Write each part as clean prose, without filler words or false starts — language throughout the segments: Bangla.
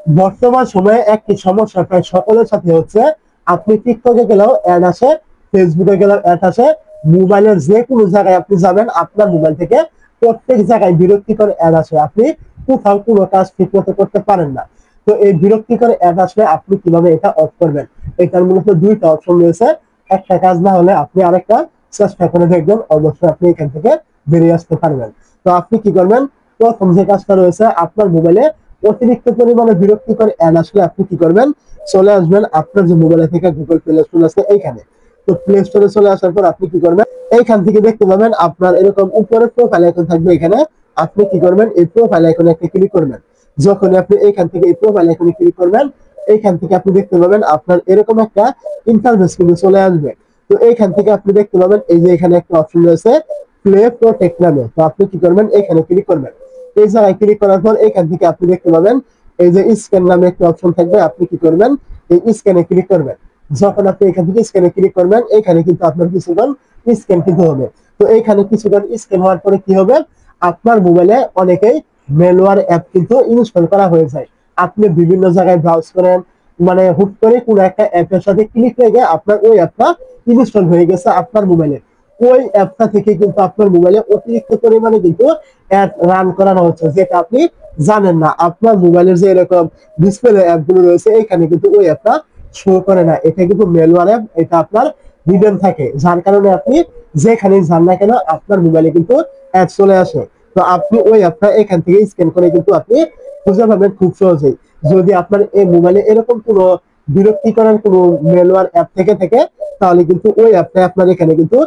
বর্তমান সময়ে একটি সমস্যা প্রায় সকলের সাথে হচ্ছে, আপনি টিকটকে গেলেও অ্যাড আসে, ফেসবুকে গেলেও অ্যাড আসে, মোবাইলের যে কোনো জায়গায় আপনি যাবেন আপনার মোবাইল থেকে প্রত্যেক জায়গায় বিরক্তিকর অ্যাড আসে, আপনি কোথাও কোনো কাজ ঠিক মতো করতে পারেন না। তো এই বিরক্তিকর অ্যাড আসলে আপনি কিভাবে এটা অফ করবেন? এটার মূলত দুইটা অপশন রয়েছে। একটা কাজ না হলে আপনি আরেকটা চেষ্টা করে দেখবেন, অবশ্যই আপনি এখান থেকে বেরিয়ে আসতে পারবেন। তো আপনি কি করবেন? প্রথম যে কাজটা রয়েছে, আপনার মোবাইলে অতিরিক্ত পরিমাণে বিরক্তিকর অ্যাড আসলে আপনি কি করবেন? চলে আসবেন আপনার যে মোবাইলে থেকে গুগল প্লে স্টোর আছে এইখানে। তো প্লে স্টোরে চলে আসার পর আপনি কি করবেন? এইখান থেকে দেখতে পাবেন আপনার এরকম উপরে প্রোফাইল আইকন থাকবে, এখানে আপনি কি করবেন? এই প্রোফাইল আইকনে একটা ক্লিক করবেন। যখন আপনি এইখান থেকে এই প্রোফাইল আইকনে ক্লিক করবেন, এইখান থেকে আপনি দেখতে পাবেন আপনার এরকম একটা ইন্টারফেস কিন্তু চলে আসবে। তো এইখান থেকে আপনি দেখতে পাবেন এই যে এখানে একটা অপশন রয়েছে প্লে প্রোটেক্ট নামে। তো আপনি কি করবেন? এখানে ক্লিক করবেন। এই জায়গায় ক্লিক করার পর এখান থেকে আপনি দেখতে পাবেন এই যে স্ক্যান নামে একটা অপশন থাকবে, আপনি কি করবেন? এই স্ক্যানে ক্লিক করবেন। যখন আপনি এখান থেকে স্ক্যানে ক্লিক করবেন, এখানে কিন্তু আপনার কিছুক্ষণ স্ক্যান কিন্তু হবে। তো এইখানে কিছুক্ষণ স্ক্যান হওয়ার পরে কি হবে? আপনার মোবাইলে অনেকেই ম্যালওয়্যার অ্যাপ কিন্তু ইনস্টল করা হয়ে যায়। আপনি বিভিন্ন জায়গায় ব্রাউজ করেন, মানে হুট করে কোনো একটা অ্যাপের সাথে ক্লিক লেগে আপনার ওই অ্যাপটা ইনস্টল হয়ে গেছে আপনার মোবাইলে। ওই অ্যাপটা থেকে কিন্তু আপনার মোবাইলে অতিরিক্ত পরিমাণে কিন্তু অ্যাড রান করানো হচ্ছে, যেটা আপনি জানেন না। আপনার মোবাইলের যে এরকম ডিসপ্লে অ্যাপগুলো রয়েছে এখানে কিন্তু ওই অ্যাপটা শো করে না, এটা কিন্তু ম্যালওয়্যার অ্যাপ, এটা আপনার হিডেন থাকে, যার কারণে আপনি যেখানে যান না কেন আপনার মোবাইলে কিন্তু অ্যাড চলে আসে। তো আপনি ওই অ্যাপটা এখান থেকে স্ক্যান করে কিন্তু আপনি খুঁজে পাবেন খুব সহজেই। যদি আপনার এই মোবাইলে এরকম কোনো বিরক্তিকর কোনো ম্যালওয়্যার অ্যাপ থেকে থাকে, তাহলে কিন্তু ওই অ্যাপটা আপনার এখানে কিন্তু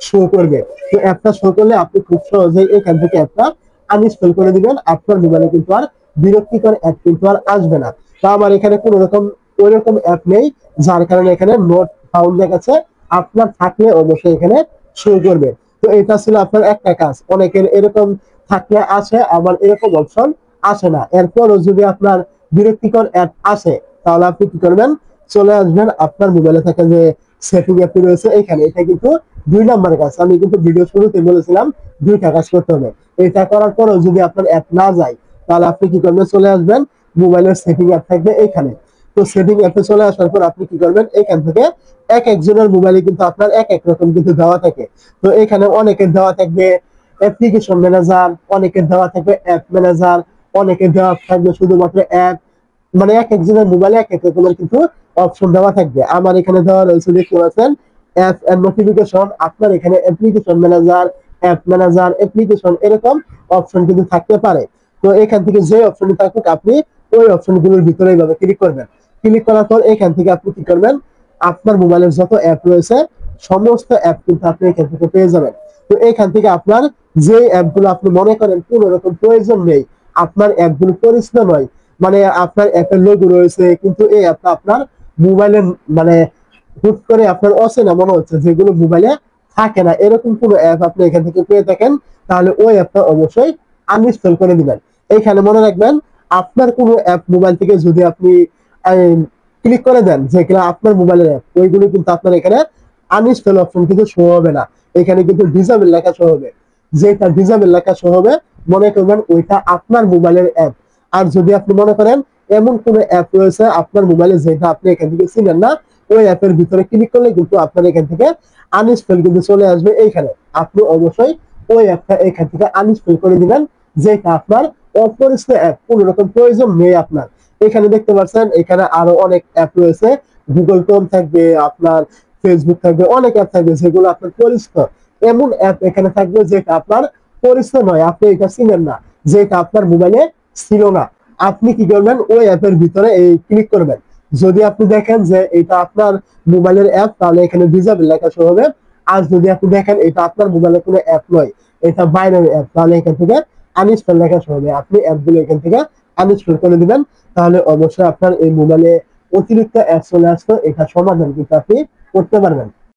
শো করবে। তো অ্যাপটা শো করলে আপনি খুব সহজেই এখান থেকে অ্যাপটা আনইনস্টল করে দিবেন, আপনার মোবাইলে কিন্তু আর বিরক্তিকর অ্যাপ কিন্তু আর আসবে না। তো আমার এখানে কোনো রকম ওইরকম অ্যাপ নেই, যার কারণে এখানে নোট ফাউন্ড দেখাচ্ছে। আপনার থাকলে অবশ্যই এখানে শো করবে। তো এটা ছিল আপনার একটা কাজ। অনেকের এরকম থাকলে আসে, আবার এরকম অপশন আসে না। এরপরও যদি আপনার বিরক্তিকর অ্যাপ আসে, তাহলে আপনি কি করবেন? চলে আসবেন আপনার মোবাইলে থাকা যে সেটিং অ্যাপটি রয়েছে এখানে। এটা কিন্তু 2 নম্বর কাজ। আমি কিন্তু ভিডিও শুরুতে বলেছিলাম 2টা কাজ করতে হবে। এটা করার পরেও যদি আপনার অ্যাপ না যায়, তাহলে আপনি কি করবেন? চলে আসবেন মোবাইলের সেটিং অ্যাপ থাকবে এইখানে। তো সেটিং অ্যাপে চলে আসার পর আপনি কি করবেন? এখান থেকে এক একজনের মোবাইলে কিন্তু আপনার এক এক রকম কিন্তু দেওয়া থাকে। তো এখানে অনেকের দেওয়া থাকবে অ্যাপ্লিকেশন ম্যানেজার, অনেকের দেওয়া থাকবে অ্যাপ ম্যানেজার, অনেকের দেওয়া থাকবে শুধুমাত্র অ্যাপ। মানে এক একজনের মোবাইলে এক এক রকমের কিন্তু অপশন দেওয়া থাকবে। আমার এখানে দেওয়া রয়েছে, দেখতে পাচ্ছেন অ্যাপ এন্ড নোটিফিকেশন। আপনার এখানে application manager, app manager, application এরকম অপশন কিন্তু থাকতে পারে। তো এখান থেকে যে অপশনটি থাকুক আপনি ওই অপশনগুলোর ভিতরে এইভাবে ক্লিক করবেন। ক্লিক করার পর এখান থেকে আপনি কি করবেন? আপনার মোবাইলের যত অ্যাপ রয়েছে সমস্ত অ্যাপ কিন্তু আপনি এখান থেকে পেয়ে যাবেন। তো এখান থেকে আপনার যে অ্যাপগুলো আপনি মনে করেন কোনো রকম প্রয়োজন নেই, আপনার অ্যাপগুলো পরিচিত নয়, মানে আপনার অ্যাপের লোগো রয়েছে কিন্তু এই অ্যাপটা আপনার মোবাইলে মানে হুট করে আপনার অচেনা মনে হচ্ছে, যেগুলো মোবাইলে থাকে না, এরকম কোনো অ্যাপ আপনি এখান থেকে পেয়ে থাকেন, তাহলে ওই অ্যাপটা অবশ্যই আনইনস্টল করে দিবেন। এইখানে মনে রাখবেন, আপনার কোনো অ্যাপ মোবাইল থেকে যদি আপনি ক্লিক করে দেন যেগুলো আপনার মোবাইলের অ্যাপ, ওইগুলো কিন্তু আপনার এখানে আনইনস্টল অপশন কিন্তু শো হবে না, এখানে কিন্তু ডিসেবল লেখা শো হবে। যেটা ডিসেবল লেখা শো হবে মনে করবেন ওইটা আপনার মোবাইলের অ্যাপ। আর যদি আপনি মনে করেন এমন কোন অ্যাপ রয়েছে আপনার মোবাইলে যেটা আপনি এখান থেকে চিনেন না, ওই অ্যাপের ভিতরে ক্লিক করলে কিন্তু আপনার এখান থেকে আনইনস্টল কিন্তু চলে আসবে এইখানে। আপনি অবশ্যই ওই অ্যাপটা এখান থেকে আনইনস্টল করে দিবেন, যেটা আপনার অপরিচিত অ্যাপ, কোন রকম প্রয়োজন নেই আপনার। এখানে দেখতে পাচ্ছেন এখানে আরো অনেক অ্যাপ রয়েছে, গুগল ক্রোম থাকবে, আপনার ফেসবুক থাকবে, অনেক অ্যাপ থাকবে যেগুলো আপনার পরিচিত। এমন অ্যাপ এখানে থাকবে যেটা আপনার পরিচিত নয়, আপনি এটা চিনেন না, যেটা আপনার মোবাইলে ছিল না। আপনি কি করবেন? ওই অ্যাপের ভিতরে এই ক্লিক করবেন। যদি আপনি দেখেন যে এটা আপনার মোবাইলের অ্যাপ, তাহলে এখানে ডিসেবল লেখা শো হবে। আর যদি আপনি দেখেন এটা আপনার মোবাইলের কোনো অ্যাপ নয়, এটা বাইরের অ্যাপ, তাহলে এখান থেকে আনইনস্টল লেখা শো হবে। আপনি অ্যাপগুলো এখান থেকে আনইনস্টল করে দিবেন, তাহলে অবশ্যই আপনার এই মোবাইলে অতিরিক্ত অ্যাপ চলে আসতো, এটা সমাধান কিন্তু আপনি করতে পারবেন।